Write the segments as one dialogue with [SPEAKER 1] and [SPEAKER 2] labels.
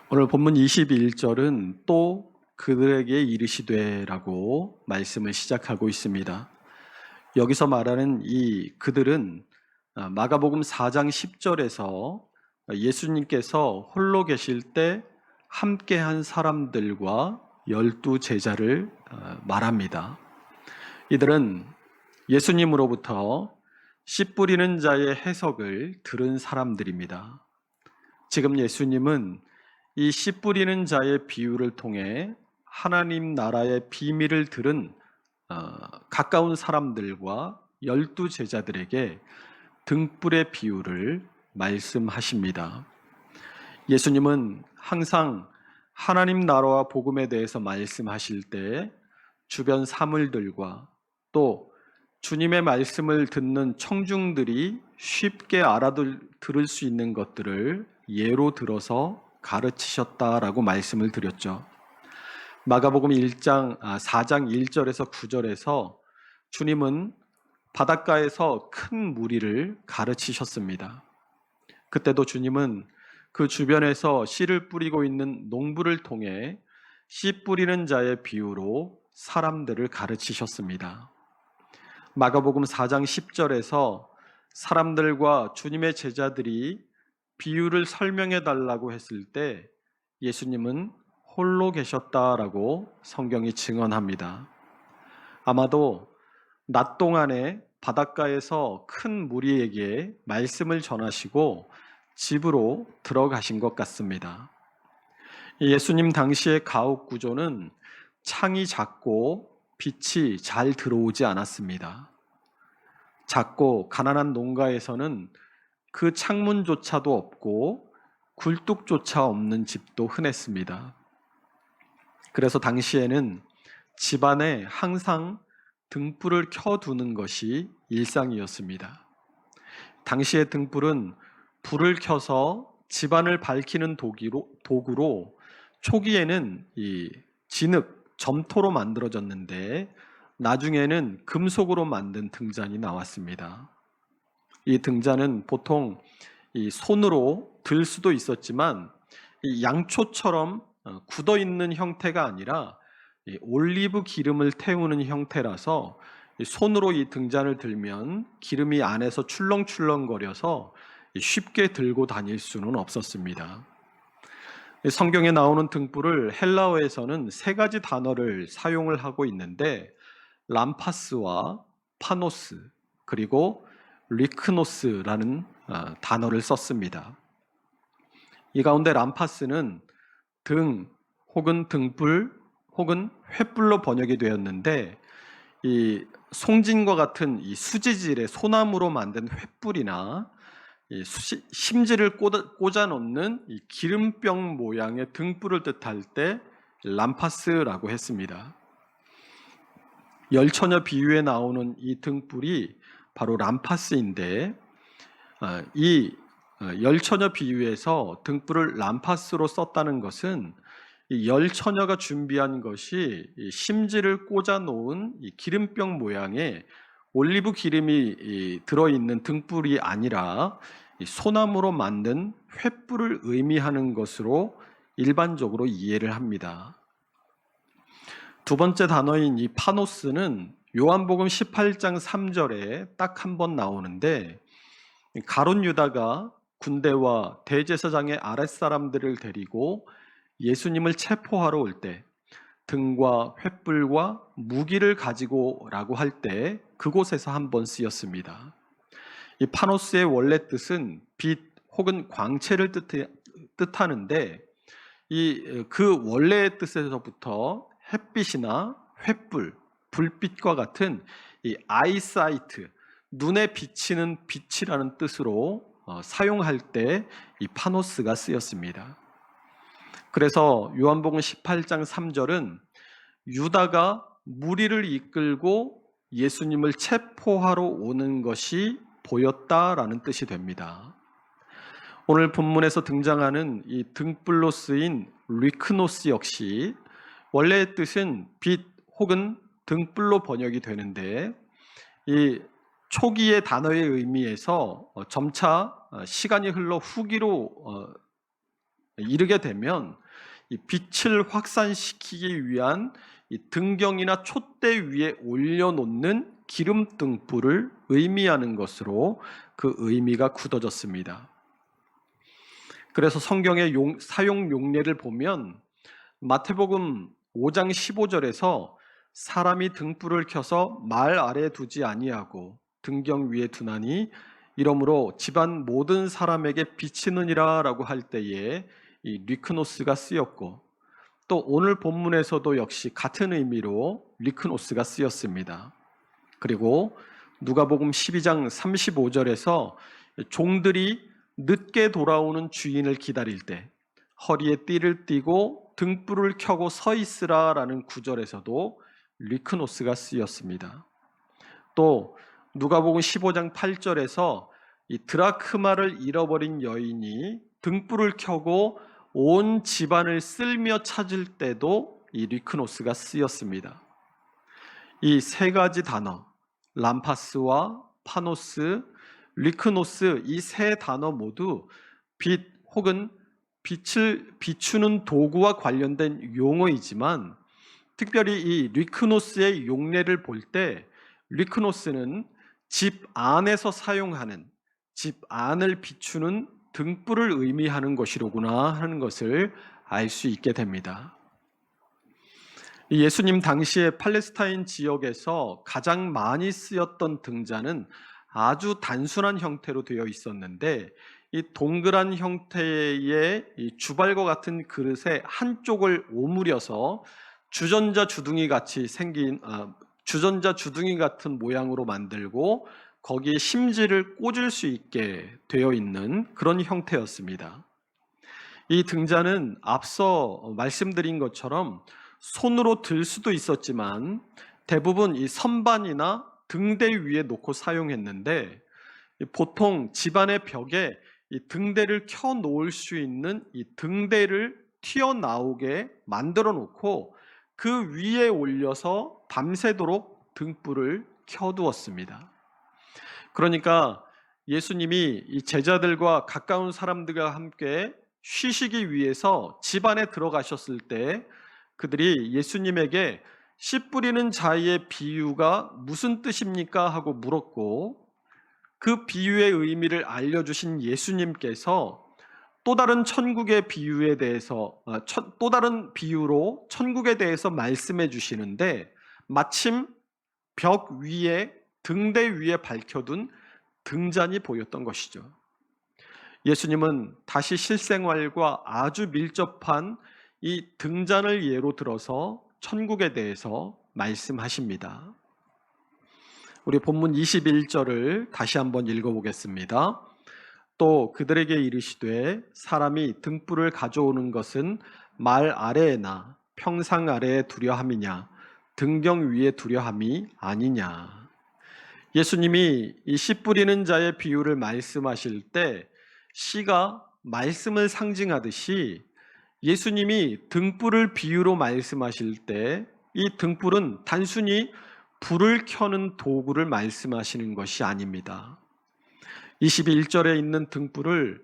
[SPEAKER 1] 오늘 본문 21절은 또 그들에게 이르시되라고 말씀을 시작하고 있습니다. 여기서 말하는 이 그들은 마가복음 4장 10절에서 예수님께서 홀로 계실 때 함께한 사람들과 12제자를 말합니다. 이들은 예수님으로부터 씨 뿌리는 자의 해석을 들은 사람들입니다. 지금 예수님은 이 씨 뿌리는 자의 비유를 통해 하나님 나라의 비밀을 들은 가까운 사람들과 12제자들에게 등불의 비유를 말씀하십니다. 예수님은 항상 하나님 나라와 복음에 대해서 말씀하실 때 주변 사물들과 또 주님의 말씀을 듣는 청중들이 쉽게 알아들을 수 있는 것들을 예로 들어서 가르치셨다라고 말씀을 드렸죠. 마가복음 4장 1절에서 9절에서 주님은 바닷가에서 큰 무리를 가르치셨습니다. 그때도 주님은 그 주변에서 씨를 뿌리고 있는 농부를 통해 씨 뿌리는 자의 비유로 사람들을 가르치셨습니다. 마가복음 4장 10절에서 사람들과 주님의 제자들이 비유를 설명해 달라고 했을 때 예수님은 홀로 계셨다라고 성경이 증언합니다. 아마도 낮 동안에 바닷가에서 큰 무리에게 말씀을 전하시고 집으로 들어가신 것 같습니다. 예수님 당시의 가옥 구조는 창이 작고 빛이 잘 들어오지 않았습니다. 작고 가난한 농가에서는 그 창문조차도 없고 굴뚝조차 없는 집도 흔했습니다. 그래서 당시에는 집안에 항상 등불을 켜두는 것이 일상이었습니다. 당시의 등불은 불을 켜서 집안을 밝히는 도구로 초기에는 이 진흙, 점토로 만들어졌는데 나중에는 금속으로 만든 등잔이 나왔습니다. 이 등잔은 보통 이 손으로 들 수도 있었지만 이 양초처럼 굳어 있는 형태가 아니라 이 올리브 기름을 태우는 형태라서 손으로 이 등잔을 들면 기름이 안에서 출렁출렁거려서 쉽게 들고 다닐 수는 없었습니다. 성경에 나오는 등불을 헬라어에서는 세 가지 단어를 사용을 하고 있는데 람파스와 파노스 그리고 리크노스라는 단어를 썼습니다. 이 가운데 람파스는 등 혹은 등불 혹은 횃불로 번역이 되었는데 이 송진과 같은 이 수지질의 소나무로 만든 횃불이나 이 심지를 꽂아 놓는 이 기름병 모양의 등불을 뜻할 때 람파스라고 했습니다. 열처녀 비유에 나오는 이 등불이 바로 람파스인데 이 열처녀 비유에서 등불을 람파스로 썼다는 것은 이 열처녀가 준비한 것이 이 심지를 꽂아 놓은 이 기름병 모양의 올리브 기름이 들어있는 등불이 아니라 이 소나무로 만든 횃불을 의미하는 것으로 일반적으로 이해를 합니다. 두 번째 단어인 이 파노스는 요한복음 18장 3절에 딱 한 번 나오는데 가룟 유다가 군대와 대제사장의 아랫사람들을 데리고 예수님을 체포하러 올 때 등과 횃불과 무기를 가지고 라고 할 때 그곳에서 한 번 쓰였습니다. 이 파노스의 원래 뜻은 빛 혹은 광채를 뜻하는데 그 원래의 뜻에서부터 햇빛이나 횃불, 불빛과 같은 이 아이사이트, 눈에 비치는 빛이라는 뜻으로 사용할 때 이 파노스가 쓰였습니다. 그래서 요한복음 18장 3절은 유다가 무리를 이끌고 예수님을 체포하러 오는 것이 보였다라는 뜻이 됩니다. 오늘 본문에서 등장하는 이 등불로 쓰인 리크노스 역시 원래의 뜻은 빛 혹은 등불로 번역이 되는데 이 초기의 단어의 의미에서 점차 시간이 흘러 후기로 이르게 되면 이 빛을 확산시키기 위한 이 등경이나 촛대 위에 올려놓는 기름 등불을 의미하는 것으로 그 의미가 굳어졌습니다. 그래서 성경의 사용 용례를 보면 마태복음 5장 15절에서 사람이 등불을 켜서 말 아래에 두지 아니하고 등경 위에 두나니 이러므로 집안 모든 사람에게 비치느니라 라고 할 때에 이 리크노스가 쓰였고, 또 오늘 본문에서도 역시 같은 의미로 리크노스가 쓰였습니다. 그리고 누가복음 12장 35절에서 종들이 늦게 돌아오는 주인을 기다릴 때 허리에 띠를 띠고 등불을 켜고 서 있으라 라는 구절에서도 리크노스가 쓰였습니다. 또 누가복음 15장 8절에서 이 드라크마를 잃어버린 여인이 등불을 켜고 온 집안을 쓸며 찾을 때도 이 리크노스가 쓰였습니다. 이 세 가지 단어, 람파스와 파노스, 리크노스, 이 세 단어 모두 빛 혹은 빛을 비추는 도구와 관련된 용어이지만, 특별히 이 리크노스의 용례를 볼 때 리크노스는 집 안에서 사용하는, 집 안을 비추는 등불을 의미하는 것이로구나 하는 것을 알 수 있게 됩니다. 예수님 당시에 팔레스타인 지역에서 가장 많이 쓰였던 등잔은 아주 단순한 형태로 되어 있었는데, 이 동그란 형태의 이 주발과 같은 그릇의 한쪽을 오므려서 주전자 주둥이 같이 생긴 주전자 주둥이 같은 모양으로 만들고 거기에 심지를 꽂을 수 있게 되어 있는 그런 형태였습니다. 이 등잔은 앞서 말씀드린 것처럼 손으로 들 수도 있었지만 대부분 이 선반이나 등대 위에 놓고 사용했는데, 보통 집안의 벽에 이 등대를 켜 놓을 수 있는 이 등대를 튀어나오게 만들어 놓고 그 위에 올려서 밤새도록 등불을 켜두었습니다. 그러니까 예수님이 이 제자들과 가까운 사람들과 함께 쉬시기 위해서 집 안에 들어가셨을 때 그들이 예수님에게 씨 뿌리는 자의 비유가 무슨 뜻입니까? 하고 물었고, 그 비유의 의미를 알려주신 예수님께서 또 다른 천국의 비유에 대해서 또 다른 비유로 천국에 대해서 말씀해 주시는데, 마침 벽 위에 등대 위에 밝혀둔 등잔이 보였던 것이죠. 예수님은 다시 실생활과 아주 밀접한 이 등잔을 예로 들어서 천국에 대해서 말씀하십니다. 우리 본문 21절을 다시 한번 읽어보겠습니다. 또 그들에게 이르시되 사람이 등불을 가져오는 것은 말 아래에나 평상 아래에 두려 함이냐 등경 위에 두려 함이 아니냐. 예수님이 이 씨 뿌리는 자의 비유를 말씀하실 때 씨가 말씀을 상징하듯이 예수님이 등불을 비유로 말씀하실 때 이 등불은 단순히 불을 켜는 도구를 말씀하시는 것이 아닙니다. 21절에 있는 등불을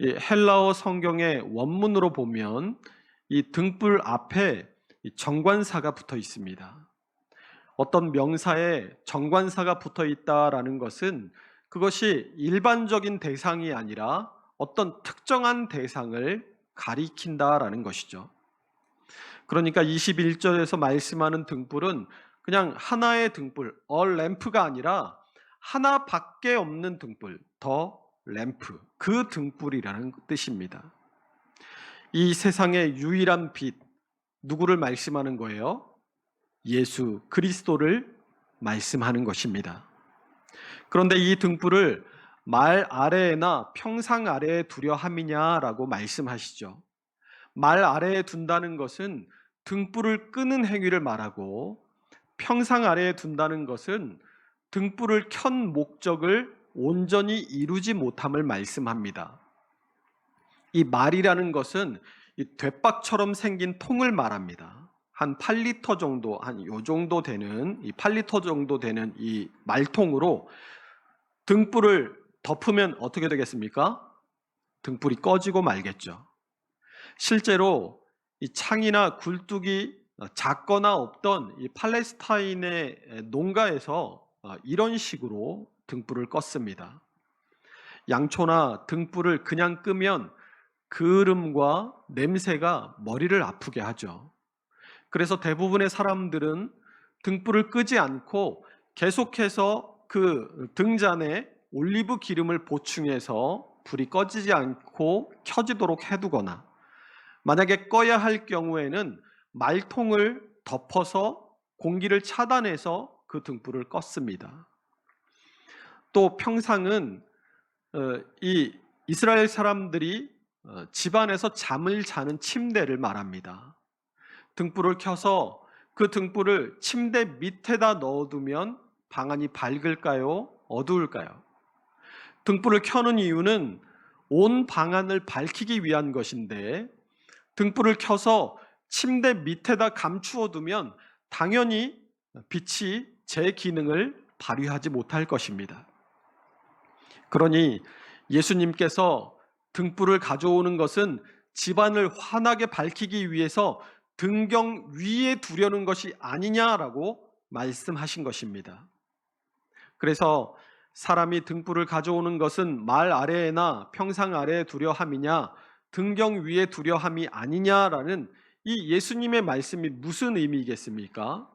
[SPEAKER 1] 헬라어 성경의 원문으로 보면 이 등불 앞에 정관사가 붙어 있습니다. 어떤 명사에 정관사가 붙어 있다라는 것은 그것이 일반적인 대상이 아니라 어떤 특정한 대상을 가리킨다라는 것이죠. 그러니까 21절에서 말씀하는 등불은 그냥 하나의 등불, 램프가 아니라 하나밖에 없는 등불, 더 램프, 그 등불이라는 뜻입니다. 이 세상의 유일한 빛, 누구를 말씀하는 거예요? 예수 그리스도를 말씀하는 것입니다. 그런데 이 등불을 말 아래에나 평상 아래에 두려 함이냐라고 말씀하시죠. 말 아래에 둔다는 것은 등불을 끄는 행위를 말하고, 평상 아래에 둔다는 것은 등불을 켠 목적을 온전히 이루지 못함을 말씀합니다. 이 말이라는 것은 이 돛박처럼 생긴 통을 말합니다. 한 8리터 정도, 한 요 정도 되는 이 8리터 정도 되는 이 말통으로 등불을 덮으면 어떻게 되겠습니까? 등불이 꺼지고 말겠죠. 실제로 이 창이나 굴뚝이 작거나 없던 이 팔레스타인의 농가에서 이런 식으로 등불을 껐습니다. 양초나 등불을 그냥 끄면 그을음과 냄새가 머리를 아프게 하죠. 그래서 대부분의 사람들은 등불을 끄지 않고 계속해서 그 등잔에 올리브 기름을 보충해서 불이 꺼지지 않고 켜지도록 해두거나, 만약에 꺼야 할 경우에는 말통을 덮어서 공기를 차단해서 그 등불을 껐습니다. 또 평상은 이 이스라엘 사람들이 집안에서 잠을 자는 침대를 말합니다. 등불을 켜서 그 등불을 침대 밑에다 넣어두면 방안이 밝을까요? 어두울까요? 등불을 켜는 이유는 온 방안을 밝히기 위한 것인데, 등불을 켜서 침대 밑에다 감추어 두면 당연히 빛이 제 기능을 발휘하지 못할 것입니다. 그러니 예수님께서 등불을 가져오는 것은 집안을 환하게 밝히기 위해서 등경 위에 두려는 것이 아니냐라고 말씀하신 것입니다. 그래서 사람이 등불을 가져오는 것은 말 아래에나 평상 아래에 두려 함이냐, 등경 위에 두려 함이 아니냐라는 이 예수님의 말씀이 무슨 의미겠습니까?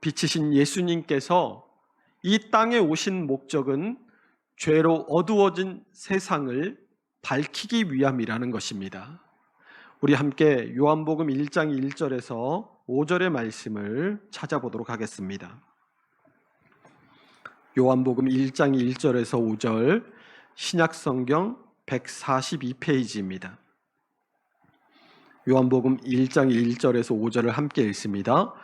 [SPEAKER 1] 빛이신 예수님께서 이 땅에 오신 목적은 죄로 어두워진 세상을 밝히기 위함이라는 것입니다. 우리 함께 요한복음 1장 1절에서 5절의 말씀을 찾아보도록 하겠습니다. 요한복음 1장 1절에서 5절, 신약성경 142페이지입니다. 요한복음 1장 1절에서 5절을 함께 읽습니다.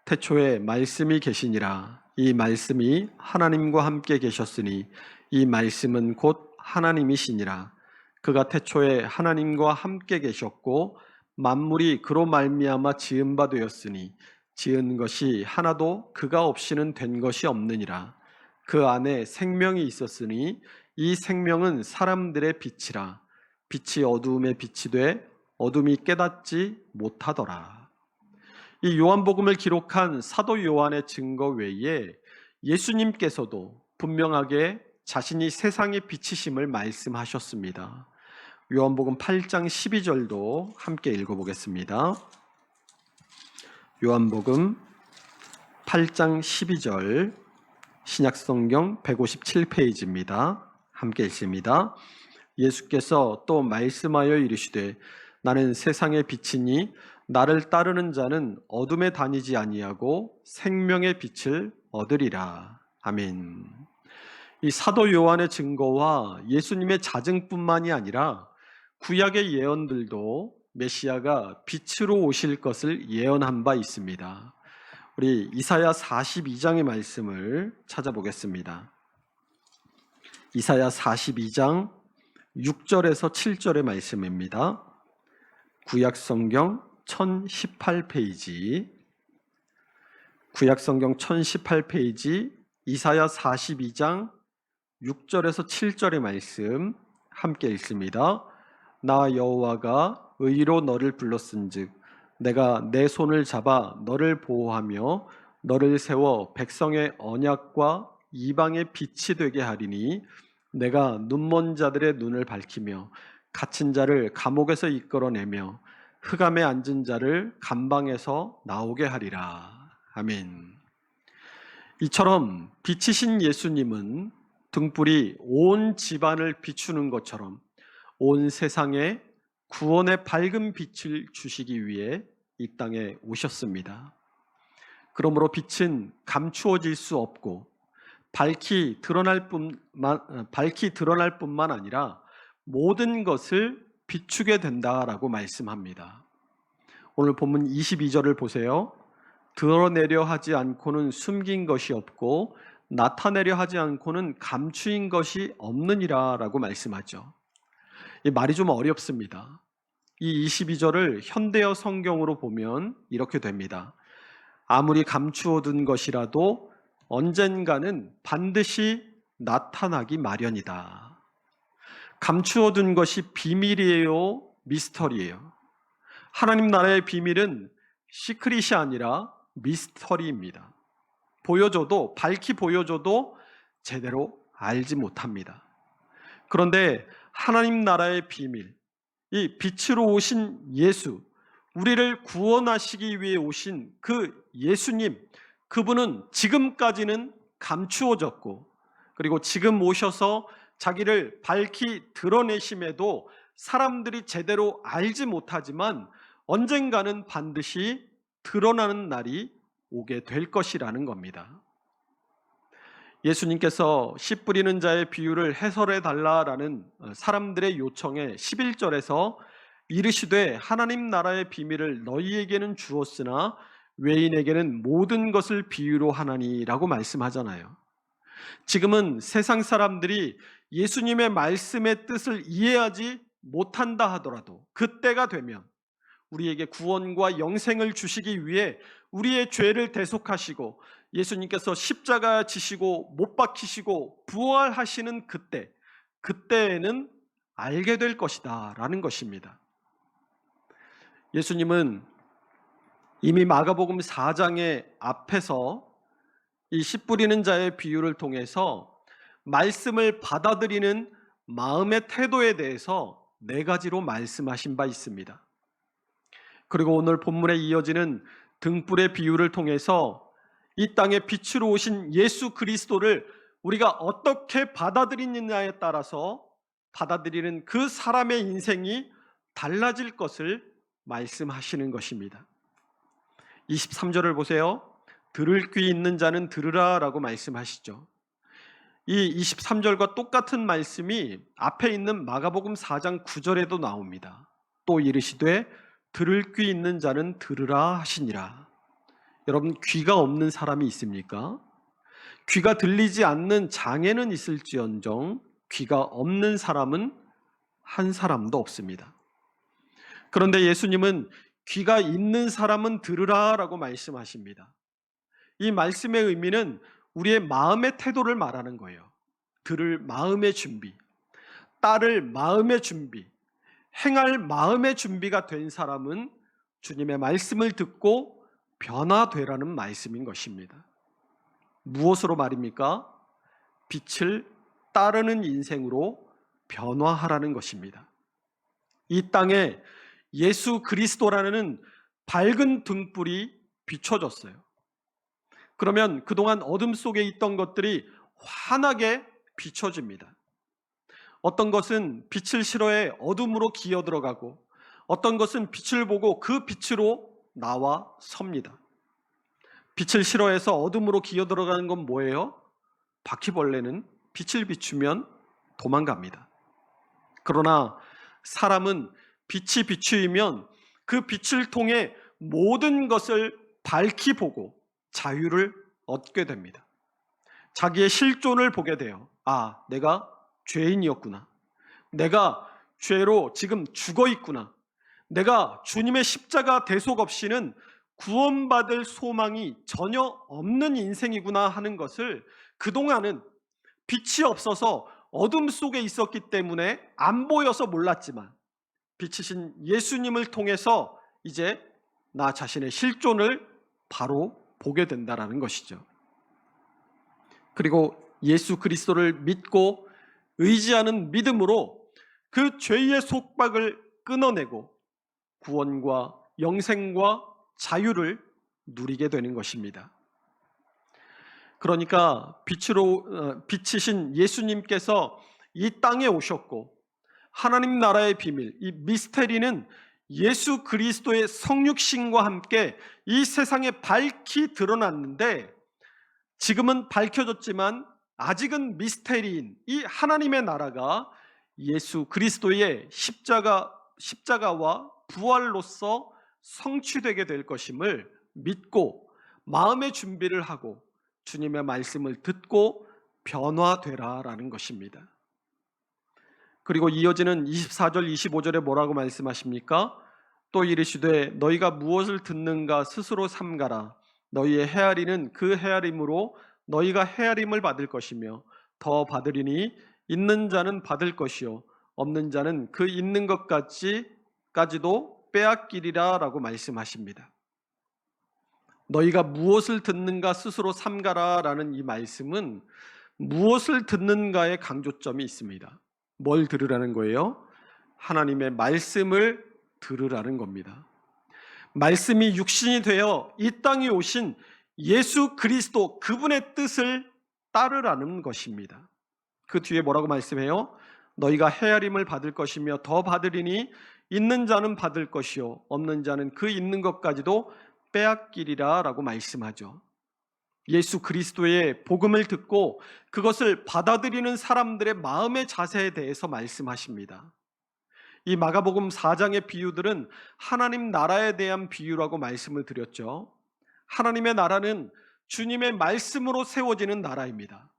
[SPEAKER 1] 태초에 말씀이 계시니라. 이 말씀이 하나님과 함께 계셨으니 이 말씀은 곧 하나님이시니라. 그가 태초에 하나님과 함께 계셨고 만물이 그로 말미암아 지은 바 되었으니 지은 것이 하나도 그가 없이는 된 것이 없느니라. 그 안에 생명이 있었으니 이 생명은 사람들의 빛이라. 빛이 어두움에 빛이 돼 어둠이 깨닫지 못하더라. 이 요한복음을 기록한 사도 요한의 증거 외에 예수님께서도 분명하게 자신이 세상의 빛이심을 말씀하셨습니다. 요한복음 8장 12절도 함께 읽어보겠습니다. 요한복음 8장 12절, 신약성경 157페이지입니다. 함께 읽습니다. 예수께서 또 말씀하여 이르시되 나는 세상의 빛이니 나를 따르는 자는 어둠에 다니지 아니하고 생명의 빛을 얻으리라. 아멘. 이 사도 요한의 증거와 예수님의 자증뿐만이 아니라 구약의 예언들도 메시아가 빛으로 오실 것을 예언한 바 있습니다. 우리 이사야 42장의 말씀을 찾아보겠습니다. 이사야 42장 6절에서 7절의 말씀입니다. 구약성경 1018페이지, 구약성경 1018페이지 이사야 42장 6절에서 7절의 말씀 함께 읽습니다. 나 여호와가 의로 너를 불렀은즉 내가 내 손을 잡아 너를 보호하며 너를 세워 백성의 언약과 이방의 빛이 되게 하리니 내가 눈먼 자들의 눈을 밝히며 갇힌 자를 감옥에서 이끌어내며 흑암에 앉은 자를 감방에서 나오게 하리라. 아멘. 이처럼 빛이신 예수님은 등불이 온 집안을 비추는 것처럼 온 세상에 구원의 밝은 빛을 주시기 위해 이 땅에 오셨습니다. 그러므로 빛은 감추어질 수 없고 밝히 드러날 뿐만 아니라 모든 것을 비추게 된다라고 말씀합니다. 오늘 본문 22절을 보세요. 드러내려 하지 않고는 숨긴 것이 없고 나타내려 하지 않고는 감추인 것이 없느니라 라고 말씀하죠. 이 말이 좀 어렵습니다. 이 22절을 현대어 성경으로 보면 이렇게 됩니다. 아무리 감추어둔 것이라도 언젠가는 반드시 나타나기 마련이다. 감추어둔 것이 비밀이에요? 미스터리예요. 하나님 나라의 비밀은 시크릿이 아니라 미스터리입니다. 보여줘도, 밝히 보여줘도 제대로 알지 못합니다. 그런데 하나님 나라의 비밀, 이 빛으로 오신 예수, 우리를 구원하시기 위해 오신 그 예수님, 그분은 지금까지는 감추어졌고, 그리고 지금 오셔서 자기를 밝히 드러내심에도 사람들이 제대로 알지 못하지만 언젠가는 반드시 드러나는 날이 오게 될 것이라는 겁니다. 예수님께서 씨 뿌리는 자의 비유를 해설해 달라라는 사람들의 요청에 11절에서 이르시되 하나님 나라의 비밀을 너희에게는 주었으나 외인에게는 모든 것을 비유로 하나니라고 말씀하잖아요. 지금은 세상 사람들이 예수님의 말씀의 뜻을 이해하지 못한다 하더라도 그때가 되면 우리에게 구원과 영생을 주시기 위해 우리의 죄를 대속하시고 예수님께서 십자가 지시고 못 박히시고 부활하시는 그때에는 알게 될 것이다 라는 것입니다. 예수님은 이미 마가복음 4장의 앞에서 이 씨 뿌리는 자의 비유를 통해서 말씀을 받아들이는 마음의 태도에 대해서 4가지로 말씀하신 바 있습니다. 그리고 오늘 본문에 이어지는 등불의 비유를 통해서 이 땅에 빛으로 오신 예수 그리스도를 우리가 어떻게 받아들이느냐에 따라서 받아들이는 그 사람의 인생이 달라질 것을 말씀하시는 것입니다. 23절을 보세요. 들을 귀 있는 자는 들으라 라고 말씀하시죠. 이 23절과 똑같은 말씀이 앞에 있는 마가복음 4장 9절에도 나옵니다. 또 이르시되 들을 귀 있는 자는 들으라 하시니라. 여러분, 귀가 없는 사람이 있습니까? 귀가 들리지 않는 장애는 있을지언정 귀가 없는 사람은 한 사람도 없습니다. 그런데 예수님은 귀가 있는 사람은 들으라 라고 말씀하십니다. 이 말씀의 의미는 우리의 마음의 태도를 말하는 거예요. 들을 마음의 준비, 따를 마음의 준비, 행할 마음의 준비가 된 사람은 주님의 말씀을 듣고 변화되라는 말씀인 것입니다. 무엇으로 말입니까? 빛을 따르는 인생으로 변화하라는 것입니다. 이 땅에 예수 그리스도라는 밝은 등불이 비춰졌어요. 그러면 그동안 어둠 속에 있던 것들이 환하게 비춰집니다. 어떤 것은 빛을 싫어해 어둠으로 기어 들어가고 어떤 것은 빛을 보고 그 빛으로 나와 섭니다. 빛을 싫어해서 어둠으로 기어 들어가는 건 뭐예요? 바퀴벌레는 빛을 비추면 도망갑니다. 그러나 사람은 빛이 비추이면 그 빛을 통해 모든 것을 밝히 보고 자유를 얻게 됩니다. 자기의 실존을 보게 돼요. 아, 내가 죄인이었구나. 내가 죄로 지금 죽어 있구나. 내가 주님의 십자가 대속 없이는 구원받을 소망이 전혀 없는 인생이구나 하는 것을 그동안은 빛이 없어서 어둠 속에 있었기 때문에 안 보여서 몰랐지만 빛이신 예수님을 통해서 이제 나 자신의 실존을 바로 보게 된다는 것이죠. 그리고 예수 그리스도를 믿고 의지하는 믿음으로 그 죄의 속박을 끊어내고 구원과 영생과 자유를 누리게 되는 것입니다. 그러니까 빛이신 예수님께서 이 땅에 오셨고 하나님 나라의 비밀, 이 미스테리는 예수 그리스도의 성육신과 함께 이 세상에 밝히 드러났는데 지금은 밝혀졌지만 아직은 미스테리인 이 하나님의 나라가 예수 그리스도의 십자가와 부활로서 성취되게 될 것임을 믿고 마음의 준비를 하고 주님의 말씀을 듣고 변화되라라는 것입니다. 그리고 이어지는 24절 25절에 뭐라고 말씀하십니까? 또 이르시되 너희가 무엇을 듣는가 스스로 삼가라. 너희의 헤아리는 그 헤아림으로 너희가 헤아림을 받을 것이며 더 받으리니 있는 자는 받을 것이요 없는 자는 그 있는 것 같이 것까지도 빼앗기리라 라고 말씀하십니다. 너희가 무엇을 듣는가 스스로 삼가라 라는 이 말씀은 무엇을 듣는가에 강조점이 있습니다. 뭘 들으라는 거예요? 하나님의 말씀을 들으라는 겁니다. 말씀이 육신이 되어 이 땅에 오신 예수 그리스도, 그분의 뜻을 따르라는 것입니다. 그 뒤에 뭐라고 말씀해요? 너희가 헤아림을 받을 것이며 더 받으리니 있는 자는 받을 것이요 없는 자는 그 있는 것까지도 빼앗기리라 라고 말씀하죠. 예수 그리스도의 복음을 듣고 그것을 받아들이는 사람들의 마음의 자세에 대해서 말씀하십니다. 이 마가복음 4장의 비유들은 하나님 나라에 대한 비유라고 말씀을 드렸죠. 하나님의 나라는 주님의 말씀으로 세워지는 나라입니다.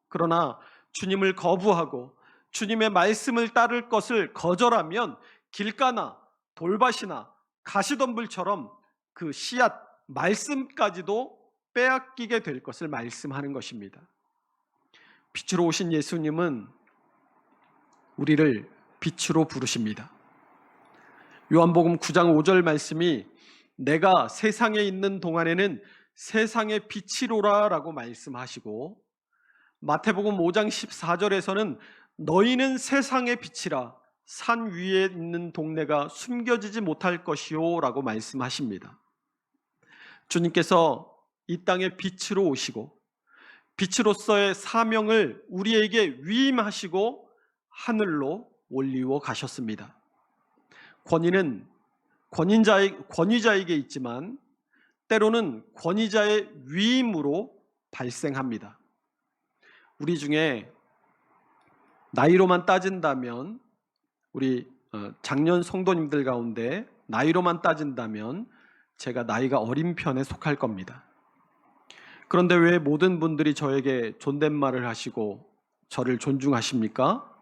[SPEAKER 1] 그러나 주님을 거부하고 주님의 말씀을 따를 것을 거절하면 길가나 돌밭이나 가시덤불처럼 그 씨앗, 말씀까지도 빼앗기게 될 것을 말씀하는 것입니다. 빛으로 오신 예수님은 우리를 빛으로 부르십니다. 요한복음 9장 5절 말씀이 내가 세상에 있는 동안에는 세상의 빛이로라 라고 말씀하시고, 마태복음 5장 14절에서는 너희는 세상의 빛이라 산 위에 있는 동네가 숨겨지지 못할 것이요 라고 말씀하십니다. 주님께서 이 땅에 빛으로 오시고 빛으로서의 사명을 우리에게 위임하시고 하늘로 올리워 가셨습니다. 권위는 권위자에게 있지만 때로는 권위자의 위임으로 발생합니다. 우리 중에 나이로만 따진다면 우리 작년 성도님들 가운데 나이로만 따진다면 제가 나이가 어린 편에 속할 겁니다. 그런데 왜 모든 분들이 저에게 존댓말을 하시고 저를 존중하십니까?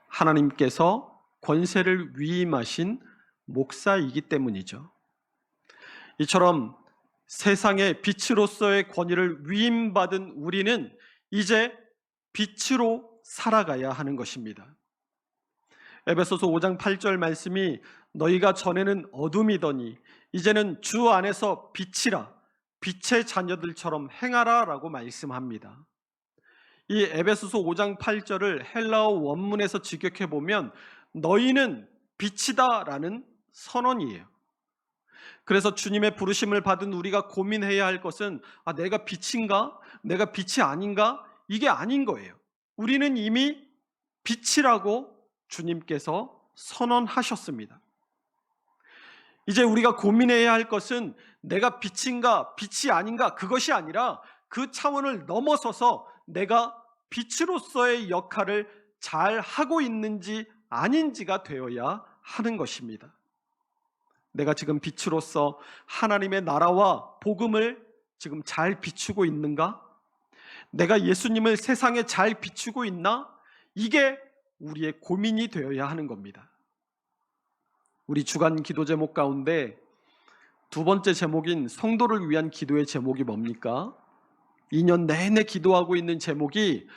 [SPEAKER 1] 하나님께서 권세를 위임하신 목사이기 때문이죠. 이처럼 세상의 빛으로서의 권위를 위임받은 우리는 이제 빛으로 살아가야 하는 것입니다. 에베소서 5장 8절 말씀이 너희가 전에는 어둠이더니 이제는 주 안에서 빛이라 빛의 자녀들처럼 행하라 라고 말씀합니다. 이 에베소서 5장 8절을 헬라어 원문에서 직역해 보면 너희는 빛이다 라는 선언이에요. 그래서 주님의 부르심을 받은 우리가 고민해야 할 것은 내가 빛인가? 내가 빛이 아닌가? 이게 아닌 거예요. 우리는 이미 빛이라고 주님께서 선언하셨습니다. 이제 우리가 고민해야 할 것은 내가 빛인가 빛이 아닌가 그것이 아니라 그 차원을 넘어서서 내가 빛으로서의 역할을 잘 하고 있는지 아닌지가 되어야 하는 것입니다. 내가 지금 빛으로서 하나님의 나라와 복음을 지금 잘 비추고 있는가? 내가 예수님을 세상에 잘 비추고 있나? 이게 우리의 고민이 되어야 하는 겁니다. 우리 주간 기도 제목 가운데 두 번째 제목인 성도를 위한 기도의 제목이 뭡니까? 2년 내내 기도하고 있는 제목이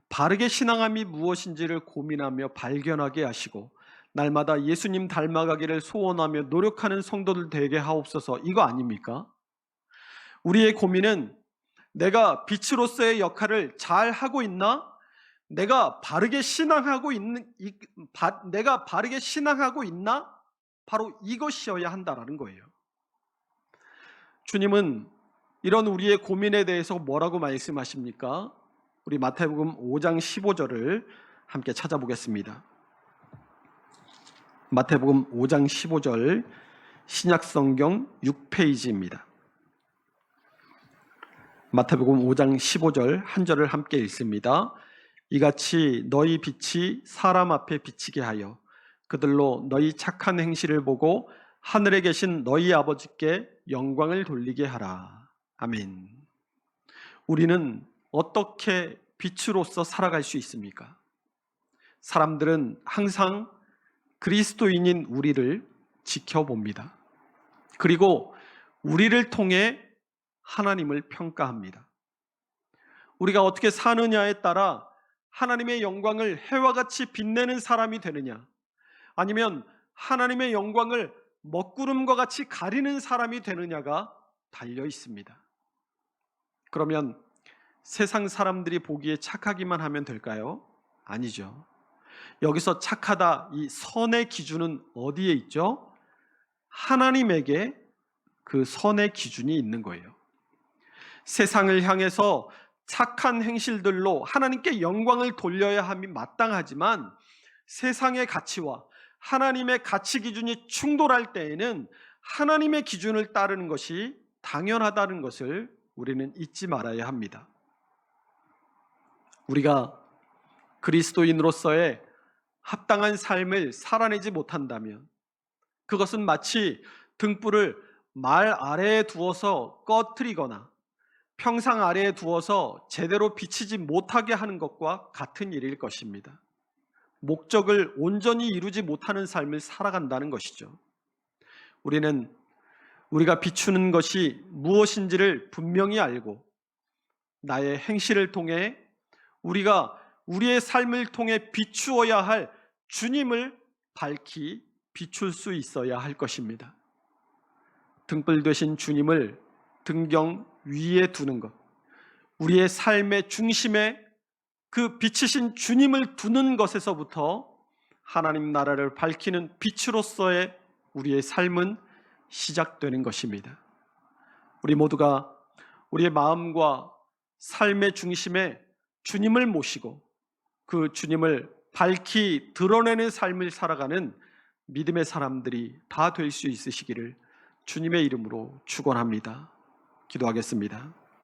[SPEAKER 1] 바르게 신앙함이 무엇인지를 고민하며 발견하게 하시고 날마다 예수님 닮아가기를 소원하며 노력하는 성도들 되게 하옵소서, 이거 아닙니까? 우리의 고민은 내가 빛으로서의 역할을 잘 하고 있나? 내가 바르게 신앙하고 있나? 바로 이것이어야 한다라는 거예요. 주님은 이런 우리의 고민에 대해서 뭐라고 말씀하십니까? 우리 마태복음 5장 15절을 함께 찾아보겠습니다. 마태복음 5장 15절 신약성경 6페이지입니다. 마태복음 5장 15절 한 절을 함께 읽습니다. 이같이 너희 빛이 사람 앞에 비치게 하여 그들로 너희 착한 행실을 보고 하늘에 계신 너희 아버지께 영광을 돌리게 하라. 아멘. 우리는 어떻게 빛으로서 살아갈 수 있습니까? 사람들은 항상 그리스도인인 우리를 지켜봅니다. 그리고 우리를 통해 하나님을 평가합니다. 우리가 어떻게 사느냐에 따라 하나님의 영광을 해와 같이 빛내는 사람이 되느냐, 아니면 하나님의 영광을 먹구름과 같이 가리는 사람이 되느냐가 달려 있습니다. 그러면 세상 사람들이 보기에 착하기만 하면 될까요? 아니죠. 여기서 착하다, 이 선의 기준은 어디에 있죠? 하나님에게 그 선의 기준이 있는 거예요. 세상을 향해서 착한 행실들로 하나님께 영광을 돌려야 함이 마땅하지만 세상의 가치와 하나님의 가치 기준이 충돌할 때에는 하나님의 기준을 따르는 것이 당연하다는 것을 우리는 잊지 말아야 합니다. 우리가 그리스도인으로서의 합당한 삶을 살아내지 못한다면 그것은 마치 등불을 말 아래에 두어서 꺼트리거나 평상 아래에 두어서 제대로 비치지 못하게 하는 것과 같은 일일 것입니다. 목적을 온전히 이루지 못하는 삶을 살아간다는 것이죠. 우리는 우리가 비추는 것이 무엇인지를 분명히 알고 나의 행실을 통해 우리가 우리의 삶을 통해 비추어야 할 주님을 밝히 비출 수 있어야 할 것입니다. 등불 되신 주님을 등경 위에 두는 것, 우리의 삶의 중심에 그 빛이신 주님을 두는 것에서부터 하나님 나라를 밝히는 빛으로서의 우리의 삶은 시작되는 것입니다. 우리 모두가 우리의 마음과 삶의 중심에 주님을 모시고 그 주님을 밝히 드러내는 삶을 살아가는 믿음의 사람들이 다 될 수 있으시기를 주님의 이름으로 축원합니다. 기도하겠습니다.